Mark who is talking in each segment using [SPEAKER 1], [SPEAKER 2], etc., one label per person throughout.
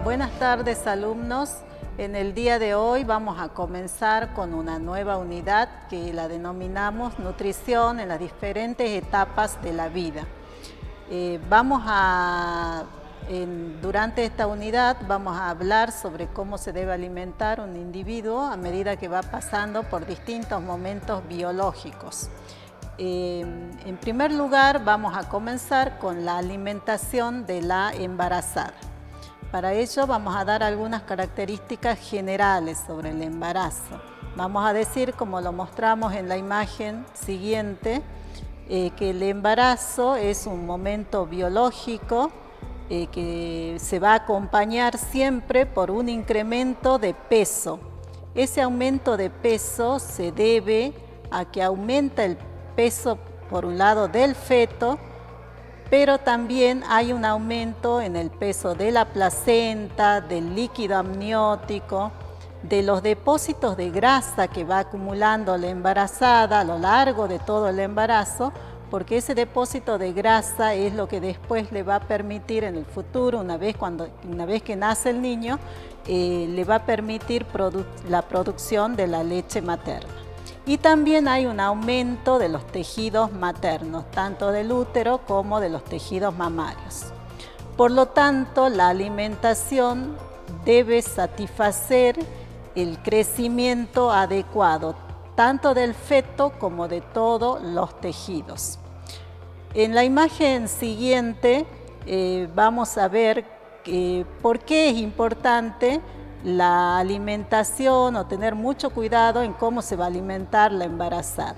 [SPEAKER 1] Buenas tardes, alumnos. En el día de hoy vamos a comenzar con una nueva unidad que la denominamos Nutrición en las diferentes etapas de la vida. Durante esta unidad vamos a hablar sobre cómo se debe alimentar un individuo a medida que va pasando por distintos momentos biológicos. En primer lugar, vamos a comenzar con la alimentación de la embarazada. Para ello vamos a dar algunas características generales sobre el embarazo. Vamos a decir, como lo mostramos en la imagen siguiente, que el embarazo es un momento biológico que se va a acompañar siempre por un incremento de peso. Ese aumento de peso se debe a que aumenta el peso, por un lado, del feto, pero también hay un aumento en el peso de la placenta, del líquido amniótico, de los depósitos de grasa que va acumulando la embarazada a lo largo de todo el embarazo, porque ese depósito de grasa es lo que después le va a permitir en el futuro, una vez que nace el niño, le va a permitir la producción de la leche materna. Y también hay un aumento de los tejidos maternos, tanto del útero como de los tejidos mamarios. Por lo tanto, la alimentación debe satisfacer el crecimiento adecuado, tanto del feto como de todos los tejidos. En la imagen siguiente vamos a ver por qué es importante la alimentación o tener mucho cuidado en cómo se va a alimentar la embarazada.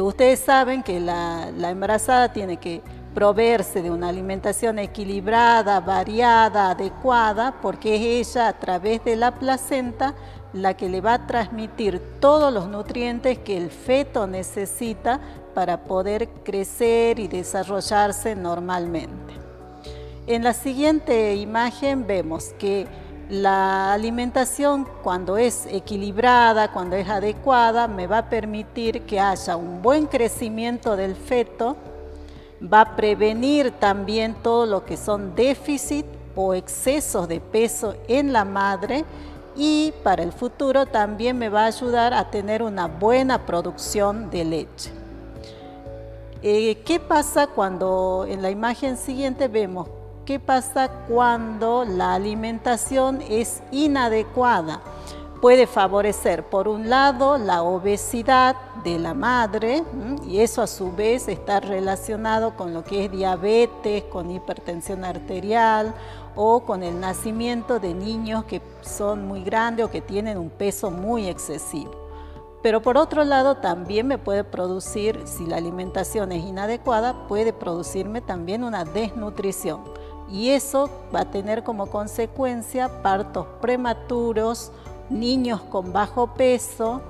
[SPEAKER 1] Ustedes saben que la embarazada tiene que proveerse de una alimentación equilibrada, variada, adecuada, porque es ella a través de la placenta la que le va a transmitir todos los nutrientes que el feto necesita para poder crecer y desarrollarse normalmente. En la siguiente imagen vemos que la alimentación, cuando es equilibrada, cuando es adecuada, me va a permitir que haya un buen crecimiento del feto, va a prevenir también todo lo que son déficit o excesos de peso en la madre y para el futuro también me va a ayudar a tener una buena producción de leche. ¿Qué pasa cuando en la imagen siguiente vemos qué pasa cuando la alimentación es inadecuada? Puede favorecer, por un lado, la obesidad de la madre, y eso a su vez está relacionado con lo que es diabetes, con hipertensión arterial o con el nacimiento de niños que son muy grandes o que tienen un peso muy excesivo. Pero por otro lado también me puede producir, si la alimentación es inadecuada, puede producirme también una desnutrición. Y eso va a tener como consecuencia partos prematuros, niños con bajo peso,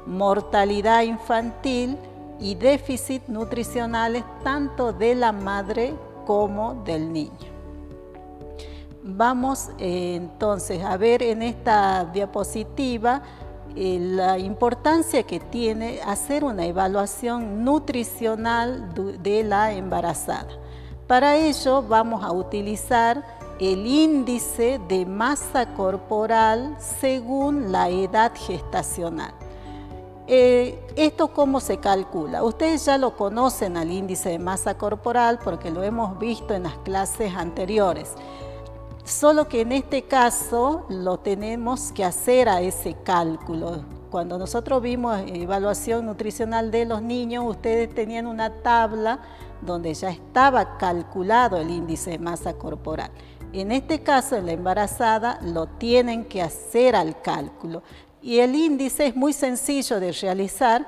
[SPEAKER 1] mortalidad infantil y déficit nutricionales tanto de la madre como del niño. Vamos entonces a ver en esta diapositiva la importancia que tiene hacer una evaluación nutricional de la embarazada. Para ello vamos a utilizar el índice de masa corporal según la edad gestacional. ¿Esto cómo se calcula? Ustedes ya lo conocen al índice de masa corporal porque lo hemos visto en las clases anteriores. Solo que en este caso lo tenemos que hacer a ese cálculo. Cuando nosotros vimos evaluación nutricional de los niños, ustedes tenían una tabla donde ya estaba calculado el índice de masa corporal. En este caso, en la embarazada, lo tienen que hacer al cálculo. Y el índice es muy sencillo de realizar.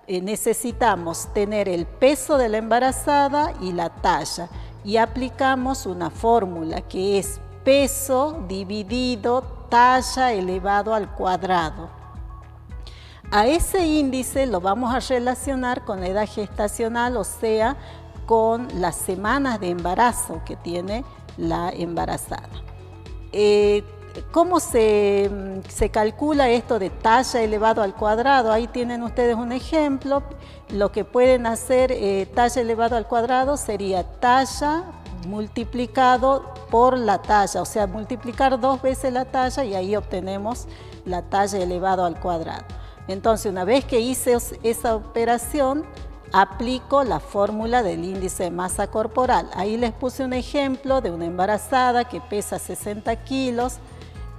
[SPEAKER 1] Necesitamos tener el peso de la embarazada y la talla. Y aplicamos una fórmula que es peso dividido talla elevado al cuadrado. A ese índice lo vamos a relacionar con la edad gestacional, o sea, con las semanas de embarazo que tiene la embarazada. ¿Cómo se calcula esto de talla elevado al cuadrado? Ahí tienen ustedes un ejemplo. Lo que pueden hacer, talla elevado al cuadrado sería talla multiplicado por la talla, o sea, multiplicar 2 veces la talla y ahí obtenemos la talla elevado al cuadrado. Entonces, una vez que hice esa operación, aplico la fórmula del índice de masa corporal. Ahí les puse un ejemplo de una embarazada que pesa 60 kilos,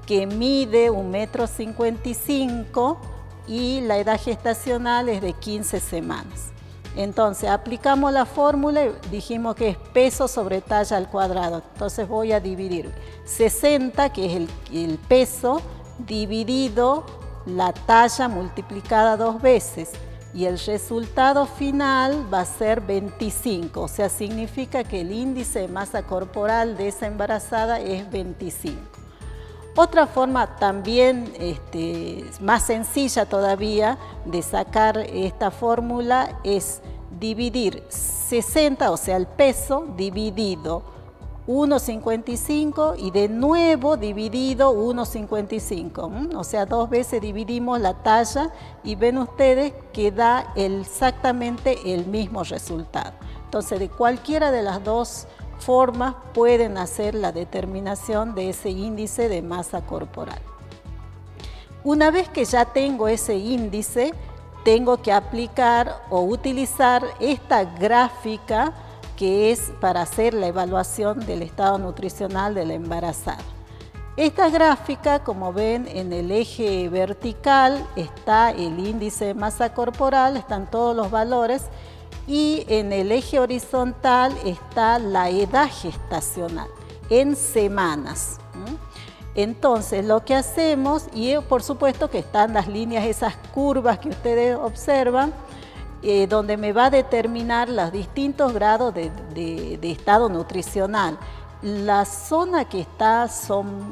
[SPEAKER 1] que mide 1,55 m y la edad gestacional es de 15 semanas. Entonces, aplicamos la fórmula y dijimos que es peso sobre talla al cuadrado. Entonces voy a dividir 60, que es el peso, dividido la talla multiplicada 2 veces. Y el resultado final va a ser 25, o sea, significa que el índice de masa corporal de esa embarazada es 25. Otra forma también más sencilla todavía de sacar esta fórmula es dividir 60, o sea, el peso, dividido 1,55 y de nuevo dividido 1,55. O sea, 2 veces dividimos la talla y ven ustedes que da exactamente el mismo resultado. Entonces, de cualquiera de las dos formas pueden hacer la determinación de ese índice de masa corporal. Una vez que ya tengo ese índice, tengo que aplicar o utilizar esta gráfica que es para hacer la evaluación del estado nutricional de la embarazada. Esta gráfica, como ven, en el eje vertical está el índice de masa corporal, están todos los valores, y en el eje horizontal está la edad gestacional en semanas. Entonces, lo que hacemos, y por supuesto que están las líneas, esas curvas que ustedes observan, donde me va a determinar los distintos grados de estado nutricional. La zona que está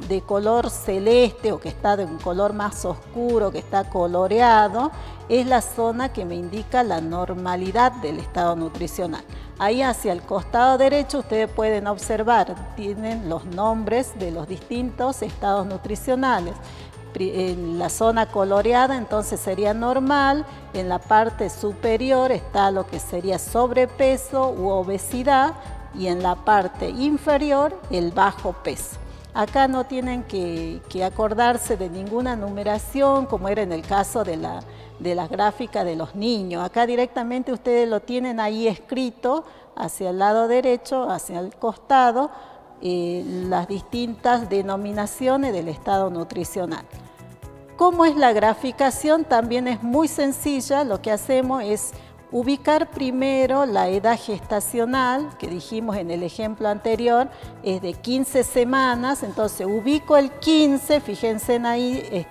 [SPEAKER 1] de color celeste o que está de un color más oscuro, que está coloreado, es la zona que me indica la normalidad del estado nutricional. Ahí hacia el costado derecho ustedes pueden observar, tienen los nombres de los distintos estados nutricionales. En la zona coloreada entonces sería normal, en la parte superior está lo que sería sobrepeso u obesidad y en la parte inferior el bajo peso. Acá no tienen que acordarse de ninguna numeración como era en el caso de la gráfica de los niños. Acá directamente ustedes lo tienen ahí escrito hacia el lado derecho, hacia el costado, las distintas denominaciones del estado nutricional. ¿Cómo es la graficación? También es muy sencilla. Lo que hacemos es ubicar primero la edad gestacional, que dijimos en el ejemplo anterior, es de 15 semanas. Entonces ubico el 15, fíjense en ahí,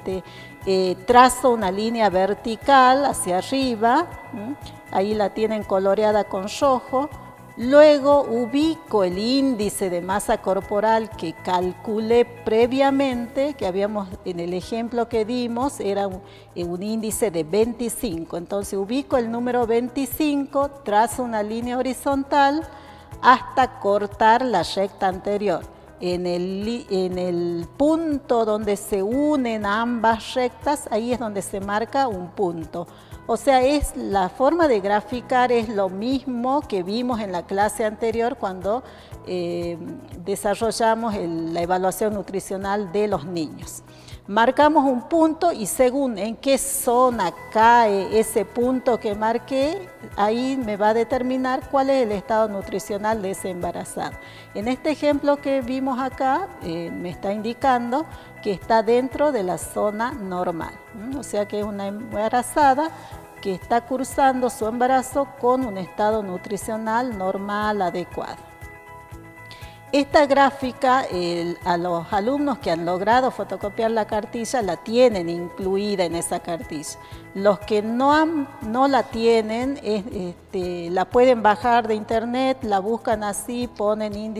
[SPEAKER 1] trazo una línea vertical hacia arriba, ahí la tienen coloreada con rojo. Luego ubico el índice de masa corporal que calculé previamente, que habíamos en el ejemplo que dimos, era un índice de 25. Entonces ubico el número 25, trazo una línea horizontal hasta cortar la recta anterior. En el punto donde se unen ambas rectas, ahí es donde se marca un punto. O sea, la forma de graficar es lo mismo que vimos en la clase anterior cuando desarrollamos la evaluación nutricional de los niños. Marcamos un punto y según en qué zona cae ese punto que marqué, ahí me va a determinar cuál es el estado nutricional de ese embarazado. En este ejemplo que vimos acá, me está indicando que está dentro de la zona normal. O sea que es una embarazada que está cursando su embarazo con un estado nutricional normal, adecuado. Esta gráfica, a los alumnos que han logrado fotocopiar la cartilla, la tienen incluida en esa cartilla. Los que no la tienen, la pueden bajar de internet, la buscan así, ponen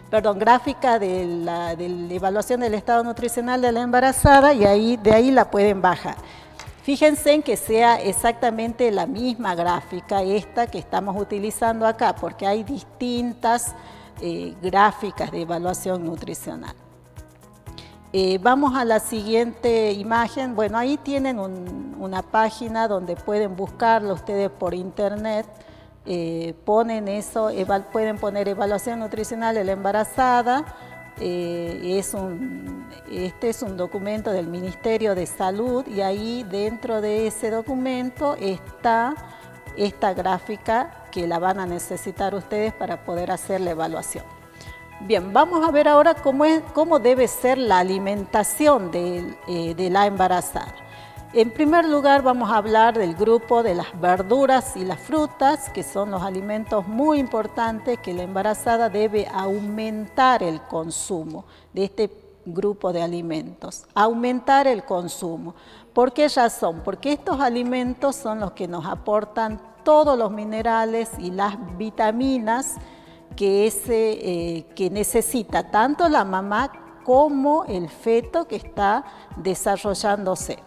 [SPEAKER 1] gráfica de la evaluación del estado nutricional de la embarazada y de ahí la pueden bajar. Fíjense en que sea exactamente la misma gráfica esta que estamos utilizando acá, porque hay distintas gráficas de evaluación nutricional. Vamos a la siguiente imagen. Bueno, ahí tienen una página donde pueden buscarlo ustedes por internet. pueden poner evaluación nutricional de la embarazada. Este es un documento del Ministerio de Salud y ahí dentro de ese documento está esta gráfica que la van a necesitar ustedes para poder hacer la evaluación. Bien, vamos a ver ahora cómo debe ser la alimentación de la embarazada. En primer lugar vamos a hablar del grupo de las verduras y las frutas, que son los alimentos muy importantes que la embarazada debe aumentar el consumo de este grupo de alimentos. Aumentar el consumo. ¿Por qué razón? Porque estos alimentos son los que nos aportan todos los minerales y las vitaminas que necesita tanto la mamá como el feto que está desarrollándose.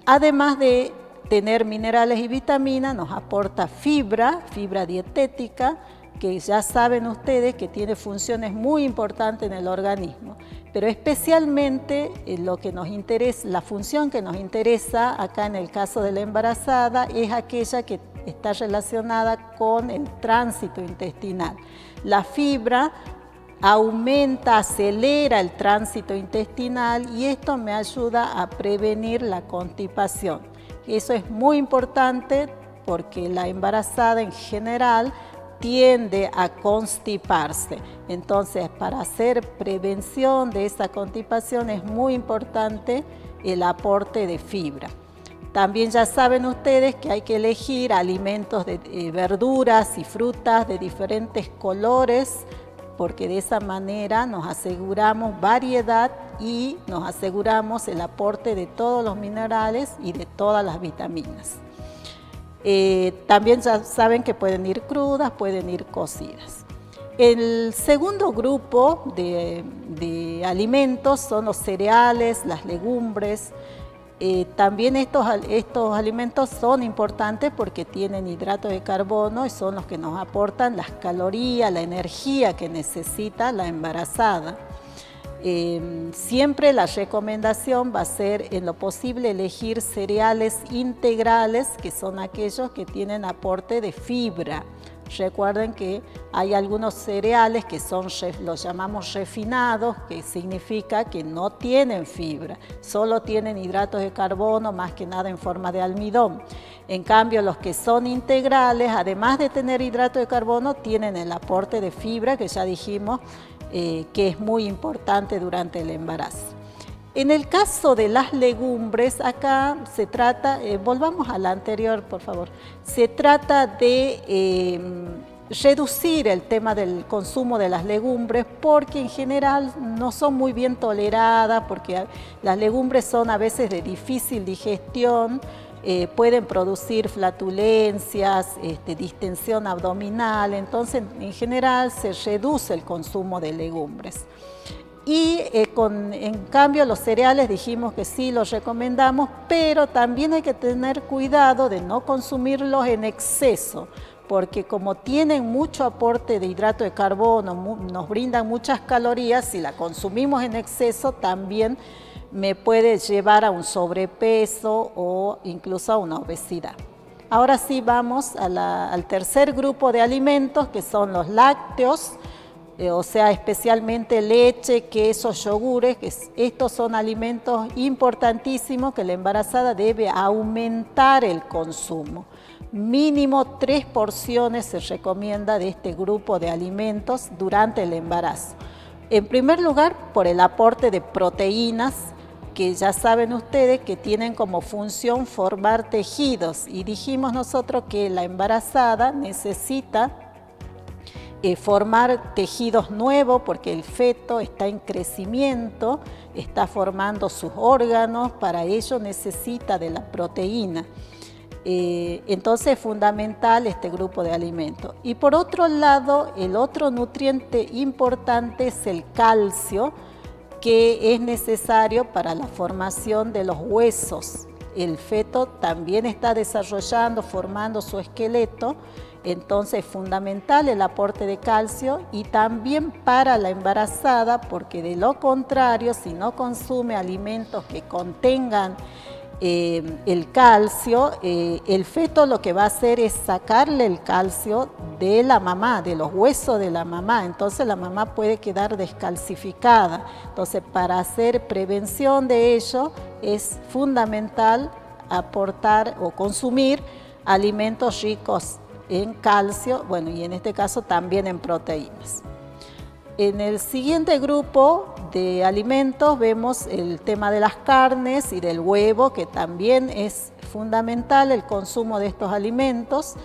[SPEAKER 1] Además de tener minerales y vitaminas, nos aporta fibra dietética, que ya saben ustedes que tiene funciones muy importantes en el organismo. Pero especialmente la función que nos interesa acá en el caso de la embarazada es aquella que está relacionada con el tránsito intestinal. La fibra acelera el tránsito intestinal y esto me ayuda a prevenir la constipación. Eso es muy importante porque la embarazada en general tiende a constiparse. Entonces, para hacer prevención de esa constipación es muy importante el aporte de fibra. También ya saben ustedes que hay que elegir alimentos de verduras y frutas de diferentes colores, porque de esa manera nos aseguramos variedad y nos aseguramos el aporte de todos los minerales y de todas las vitaminas. También ya saben que pueden ir crudas, pueden ir cocidas. El segundo grupo de alimentos son los cereales, las legumbres. También estos alimentos son importantes porque tienen hidratos de carbono y son los que nos aportan las calorías, la energía que necesita la embarazada. Siempre la recomendación va a ser en lo posible elegir cereales integrales, que son aquellos que tienen aporte de fibra. Recuerden que hay algunos cereales que los llamamos refinados, que significa que no tienen fibra, solo tienen hidratos de carbono, más que nada en forma de almidón. En cambio, los que son integrales, además de tener hidratos de carbono, tienen el aporte de fibra, que ya dijimos que es muy importante durante el embarazo. En el caso de las legumbres, acá se trata, volvamos a la anterior, por favor, se trata de reducir el tema del consumo de las legumbres porque en general no son muy bien toleradas, porque las legumbres son a veces de difícil digestión, pueden producir flatulencias, distensión abdominal, entonces en general se reduce el consumo de legumbres. Y en cambio los cereales dijimos que sí los recomendamos, pero también hay que tener cuidado de no consumirlos en exceso, porque como tienen mucho aporte de hidrato de carbono, nos brindan muchas calorías, si la consumimos en exceso también me puede llevar a un sobrepeso o incluso a una obesidad. Ahora sí vamos al tercer grupo de alimentos, que son los lácteos, o sea, especialmente leche, quesos, yogures. Estos son alimentos importantísimos que la embarazada debe aumentar el consumo. Mínimo 3 porciones se recomienda de este grupo de alimentos durante el embarazo. En primer lugar, por el aporte de proteínas, que ya saben ustedes que tienen como función formar tejidos. Y dijimos nosotros que la embarazada necesita formar tejidos nuevos porque el feto está en crecimiento, está formando sus órganos, para ello necesita de la proteína. Entonces es fundamental este grupo de alimentos. Y por otro lado, el otro nutriente importante es el calcio, que es necesario para la formación de los huesos. El feto también está desarrollando, formando su esqueleto, entonces es fundamental el aporte de calcio y también para la embarazada, porque de lo contrario, si no consume alimentos que contengan el calcio, el feto lo que va a hacer es sacarle el calcio de la mamá, de los huesos de la mamá, entonces la mamá puede quedar descalcificada. Entonces, para hacer prevención de ello es fundamental aportar o consumir alimentos ricos en calcio, bueno, y en este caso también en proteínas. En el siguiente grupo de alimentos vemos el tema de las carnes y del huevo, que también es fundamental el consumo de estos alimentos.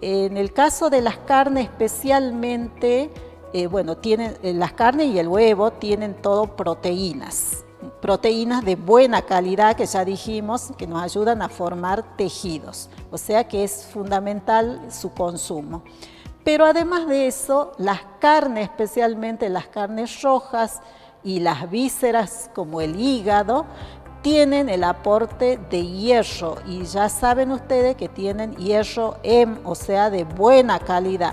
[SPEAKER 1] En el caso de las carnes especialmente, bueno, las carnes y el huevo tienen todo proteínas de buena calidad, que ya dijimos, que nos ayudan a formar tejidos, o sea que es fundamental su consumo. Pero además de eso, las carnes, especialmente las carnes rojas y las vísceras como el hígado, tienen el aporte de hierro y ya saben ustedes que tienen hierro Hem, o sea de buena calidad,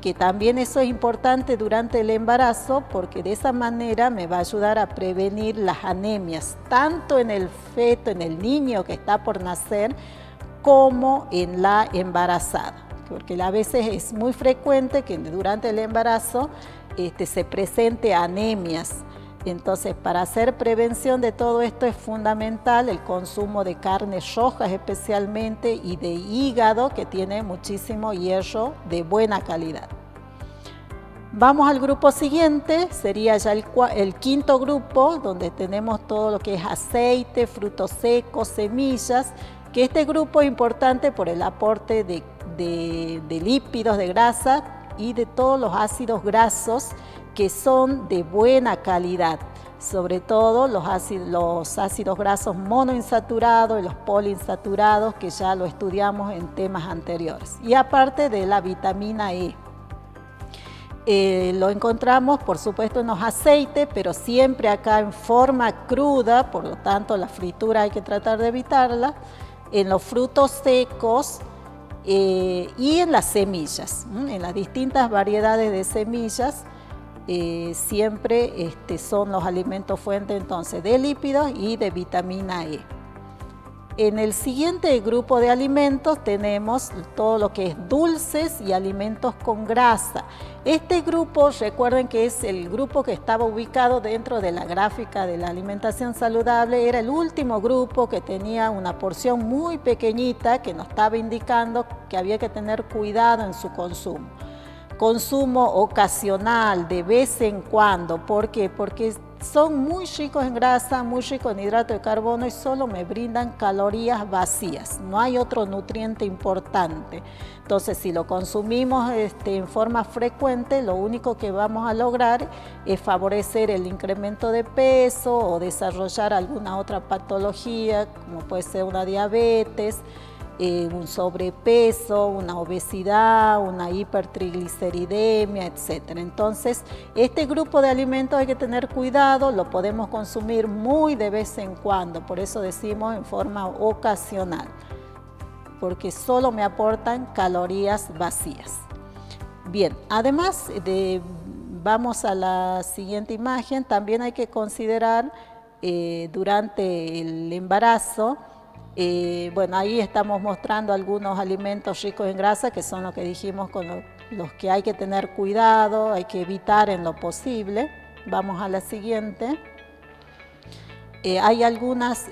[SPEAKER 1] que también eso es importante durante el embarazo porque de esa manera me va a ayudar a prevenir las anemias, tanto en el feto, en el niño que está por nacer, como en la embarazada. Porque a veces es muy frecuente que durante el embarazo se presente anemias. Entonces, para hacer prevención de todo esto es fundamental el consumo de carnes rojas especialmente y de hígado, que tiene muchísimo hierro de buena calidad. Vamos al grupo siguiente, sería ya el quinto grupo, donde tenemos todo lo que es aceite, frutos secos, semillas, que este grupo es importante por el aporte de lípidos, de grasa y de todos los ácidos grasos que son de buena calidad, sobre todo los ácidos grasos monoinsaturados y los poliinsaturados, que ya lo estudiamos en temas anteriores, y aparte de la vitamina E. Lo encontramos, por supuesto, en los aceites, pero siempre acá en forma cruda, por lo tanto la fritura hay que tratar de evitarla, en los frutos secos y en las semillas, en las distintas variedades de semillas. Siempre son los alimentos fuentes entonces de lípidos y de vitamina E. En el siguiente grupo de alimentos tenemos todo lo que es dulces y alimentos con grasa. Este grupo, recuerden que es el grupo que estaba ubicado dentro de la gráfica de la alimentación saludable, era el último grupo que tenía una porción muy pequeñita que nos estaba indicando que había que tener cuidado en su consumo. Consumo ocasional, de vez en cuando. ¿Por qué? Porque son muy ricos en grasa, muy ricos en hidrato de carbono y solo me brindan calorías vacías. No hay otro nutriente importante. Entonces, si lo consumimos en forma frecuente, lo único que vamos a lograr es favorecer el incremento de peso o desarrollar alguna otra patología, como puede ser una diabetes, un sobrepeso, una obesidad, una hipertrigliceridemia, etc. Entonces, este grupo de alimentos hay que tener cuidado, lo podemos consumir muy de vez en cuando, por eso decimos en forma ocasional, porque solo me aportan calorías vacías. Bien, además vamos a la siguiente imagen, también hay que considerar durante el embarazo. Bueno, ahí estamos mostrando algunos alimentos ricos en grasa, que son los que dijimos con los que hay que tener cuidado, hay que evitar en lo posible. Vamos a la siguiente. Hay algunos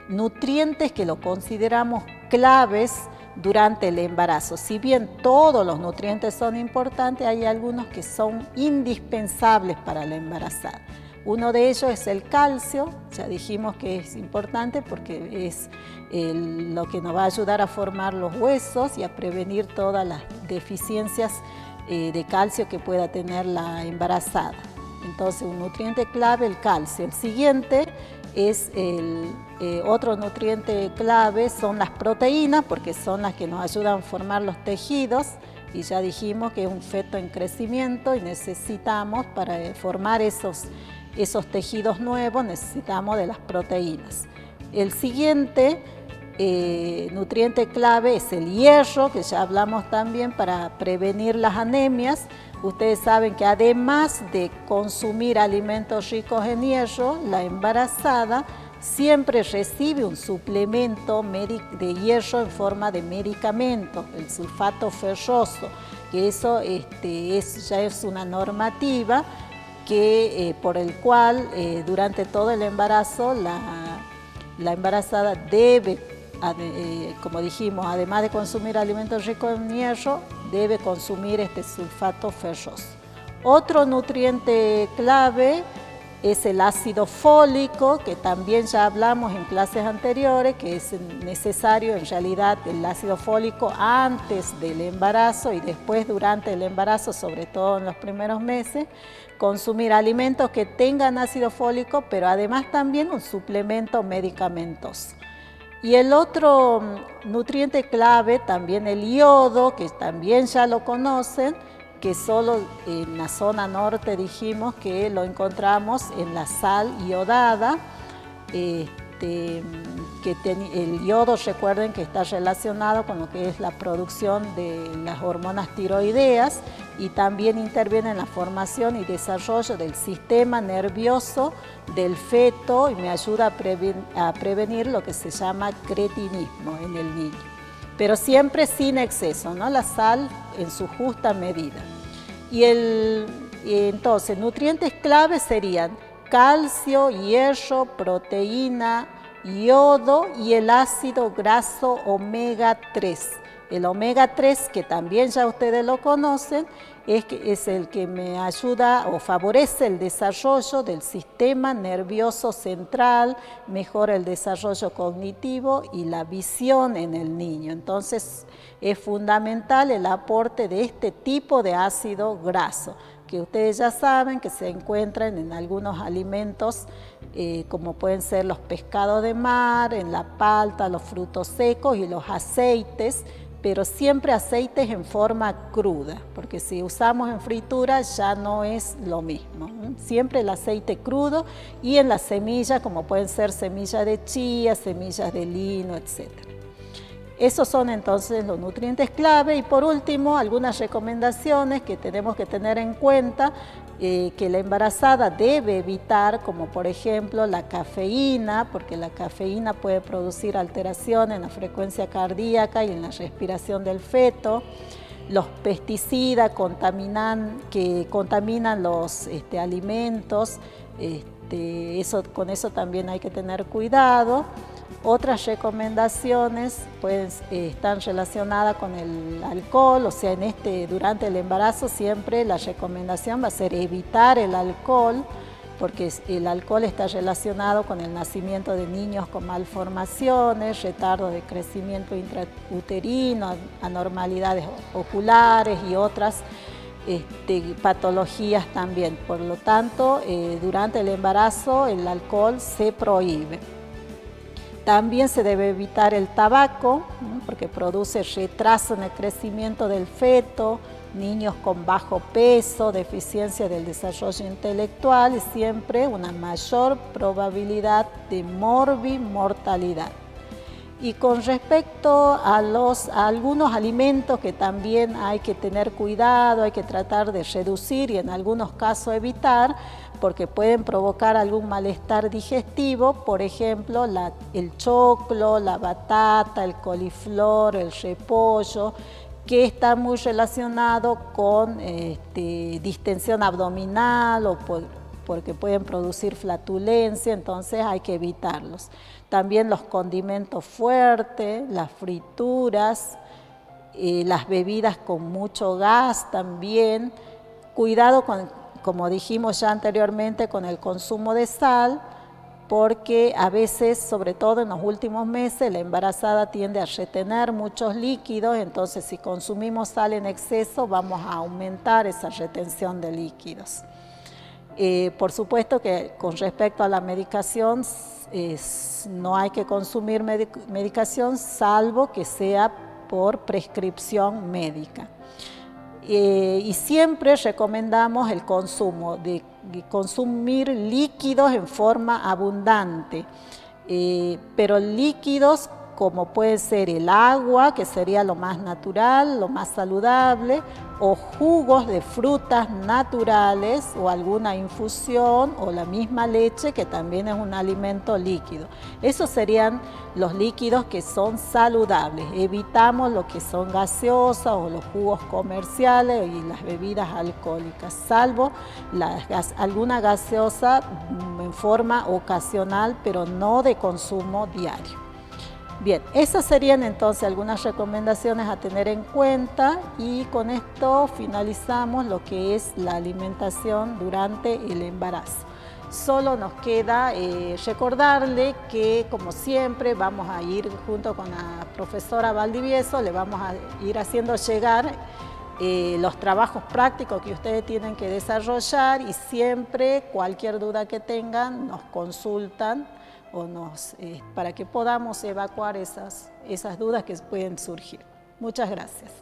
[SPEAKER 1] nutrientes que lo consideramos claves durante el embarazo. Si bien todos los nutrientes son importantes, hay algunos que son indispensables para la embarazada. Uno de ellos es el calcio, ya dijimos que es importante porque es lo que nos va a ayudar a formar los huesos y a prevenir todas las deficiencias de calcio que pueda tener la embarazada. Entonces, un nutriente clave, el calcio. El siguiente es otro nutriente clave, son las proteínas, porque son las que nos ayudan a formar los tejidos. Y ya dijimos que es un feto en crecimiento y necesitamos, para formar esos tejidos nuevos, necesitamos de las proteínas. El siguiente nutriente clave es el hierro, que ya hablamos también para prevenir las anemias. Ustedes saben que además de consumir alimentos ricos en hierro, la embarazada siempre recibe un suplemento de hierro en forma de medicamento, el sulfato ferroso, que eso ya es una normativa por el cual durante todo el embarazo la embarazada debe, como dijimos, además de consumir alimentos ricos en hierro, debe consumir este sulfato ferroso. Otro nutriente clave es el ácido fólico, que también ya hablamos en clases anteriores, que es necesario en realidad el ácido fólico antes del embarazo y después durante el embarazo, sobre todo en los primeros meses, consumir alimentos que tengan ácido fólico, pero además también un suplemento medicamentoso. Y el otro nutriente clave, también el yodo, que también ya lo conocen, que solo en la zona norte dijimos que lo encontramos en la sal iodada. El yodo, recuerden que está relacionado con lo que es la producción de las hormonas tiroideas y también interviene en la formación y desarrollo del sistema nervioso del feto y me ayuda a prevenir lo que se llama cretinismo en el niño. Pero siempre sin exceso, ¿no? La sal en su justa medida. Entonces, nutrientes claves serían calcio, hierro, proteína, yodo y el ácido graso omega 3. El omega 3, que también ya ustedes lo conocen, es el que me ayuda o favorece el desarrollo del sistema nervioso central, mejora el desarrollo cognitivo y la visión en el niño. Entonces, es fundamental el aporte de este tipo de ácido graso, que ustedes ya saben que se encuentran en algunos alimentos como pueden ser los pescados de mar, en la palta, los frutos secos y los aceites, pero siempre aceites en forma cruda, porque si usamos en fritura ya no es lo mismo. Siempre el aceite crudo y en las semillas, como pueden ser semillas de chía, semillas de lino, etc. Esos son entonces los nutrientes clave y por último algunas recomendaciones que tenemos que tener en cuenta que la embarazada debe evitar, como por ejemplo la cafeína, porque la cafeína puede producir alteraciones en la frecuencia cardíaca y en la respiración del feto, los pesticidas que contaminan los alimentos, con eso también hay que tener cuidado. Otras recomendaciones están relacionadas con el alcohol, o sea, durante el embarazo siempre la recomendación va a ser evitar el alcohol, porque el alcohol está relacionado con el nacimiento de niños con malformaciones, retardo de crecimiento intrauterino, anormalidades oculares y otras patologías también. Por lo tanto, durante el embarazo el alcohol se prohíbe. También se debe evitar el tabaco, porque produce retraso en el crecimiento del feto, niños con bajo peso, deficiencia del desarrollo intelectual y siempre una mayor probabilidad de morbimortalidad. Y con respecto a algunos alimentos que también hay que tener cuidado, hay que tratar de reducir y en algunos casos evitar, porque pueden provocar algún malestar digestivo, por ejemplo, el choclo, la batata, el coliflor, el repollo, que está muy relacionado con distensión abdominal o porque pueden producir flatulencia, entonces hay que evitarlos. También los condimentos fuertes, las frituras, las bebidas con mucho gas también. Cuidado como dijimos ya anteriormente, con el consumo de sal, porque a veces, sobre todo en los últimos meses, la embarazada tiende a retener muchos líquidos, entonces si consumimos sal en exceso vamos a aumentar esa retención de líquidos. Por supuesto que con respecto a la medicación, no hay que consumir medicación salvo que sea por prescripción médica. Y siempre recomendamos el consumo de consumir líquidos en forma abundante, pero líquidos como puede ser el agua, que sería lo más natural, lo más saludable, o jugos de frutas naturales o alguna infusión o la misma leche, que también es un alimento líquido. Esos serían los líquidos que son saludables. Evitamos lo que son gaseosas o los jugos comerciales y las bebidas alcohólicas, salvo alguna gaseosa en forma ocasional, pero no de consumo diario. Bien, esas serían entonces algunas recomendaciones a tener en cuenta, y con esto finalizamos lo que es la alimentación durante el embarazo. Solo nos queda recordarle que, como siempre, vamos a ir junto con la profesora Valdivieso, le vamos a ir haciendo llegar los trabajos prácticos que ustedes tienen que desarrollar, y siempre cualquier duda que tengan nos consultan o para que podamos evacuar esas dudas que pueden surgir. Muchas gracias.